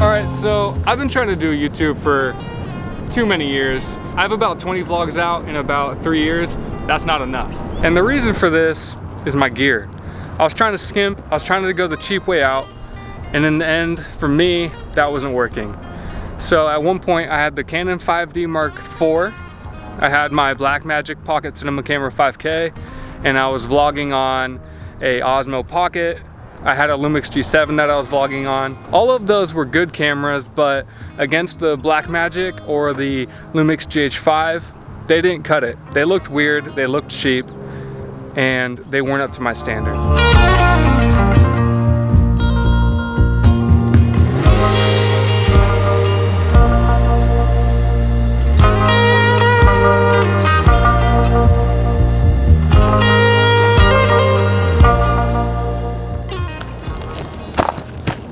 Alright, so I've been trying to do YouTube for too many years. I have about 20 vlogs out in about 3 years. That's not enough. And the reason for this is my gear. I was trying to skimp, I was trying to go the cheap way out, and in the end, for me, that wasn't working. So at one point, I had the Canon 5D Mark IV, I had my Blackmagic Pocket Cinema Camera 5K, and I was vlogging on a Osmo Pocket. I had a Lumix G7 that I was vlogging on. All of those were good cameras, but against the Blackmagic or the Lumix GH5, they didn't cut it. They looked weird, they looked cheap, and they weren't up to my standard.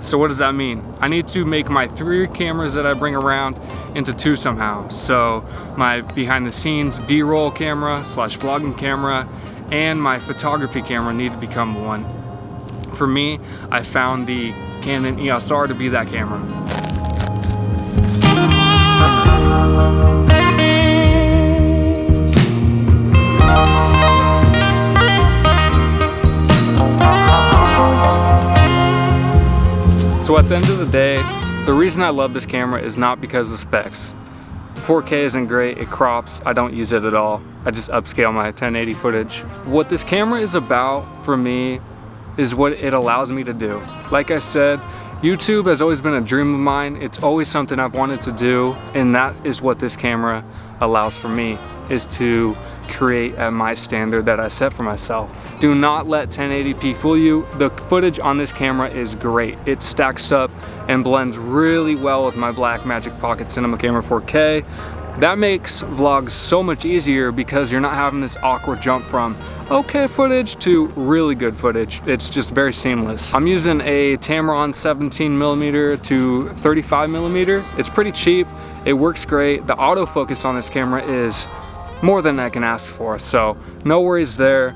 So what does that mean? I need to make my 3 cameras that I bring around into 2 somehow. So my behind the scenes B-roll camera / vlogging camera and my photography camera need to become 1. For me, I found the Canon EOS R to be that camera. So at the end of the day, the reason I love this camera is not because of specs. 4K isn't great, it crops, I don't use it at all. I just upscale my 1080 footage. What this camera is about for me is what it allows me to do. Like I said, YouTube has always been a dream of mine. It's always something I've wanted to do, and that is what this camera allows for me, is to create at my standard that I set for myself. Do not let 1080p fool you. The footage on this camera is great. It stacks up and blends really well with my Blackmagic Pocket Cinema Camera 4K. That makes vlogs so much easier because you're not having this awkward jump from okay footage to really good footage. It's just very seamless. I'm using a Tamron 17mm to 35mm. It's pretty cheap. It works great. The autofocus on this camera is more than I can ask for, so no worries there.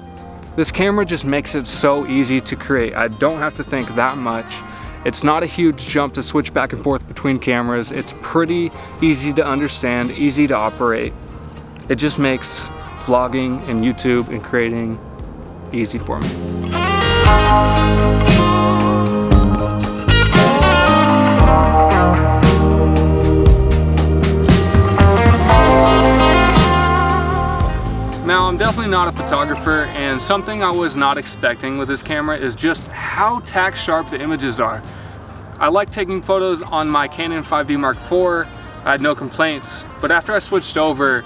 This camera just makes it so easy to create. I don't have to think that much. It's not a huge jump to switch back and forth between cameras. It's pretty easy to understand, easy to operate. It just makes vlogging and YouTube and creating easy for me. Now, I'm definitely not a photographer, and something I was not expecting with this camera is just how tack sharp the images are. I like taking photos on my Canon 5D Mark IV. I had no complaints, but after I switched over,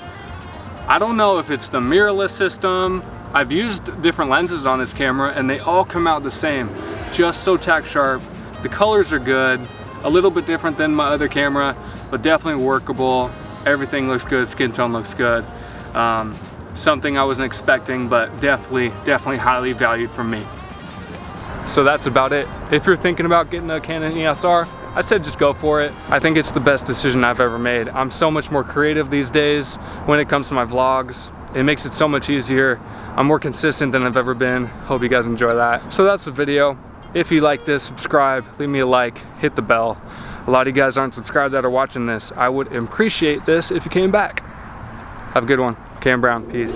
I don't know if it's the mirrorless system. I've used different lenses on this camera and they all come out the same, just so tack sharp. The colors are good, a little bit different than my other camera, but definitely workable. Everything looks good, skin tone looks good. Something I wasn't expecting, but definitely highly valued from me. So that's about it. If you're thinking about getting a Canon EOS R, I said just go for it. I think it's the best decision I've ever made. I'm so much more creative these days when it comes to my vlogs. It makes it so much easier. I'm more consistent than I've ever been. Hope you guys enjoy that. So that's the video. If you like this, subscribe, leave me a like, hit the bell. A lot of you guys aren't subscribed that are watching this. I would appreciate this if you came back. Have a good one. Cam Browne, peace.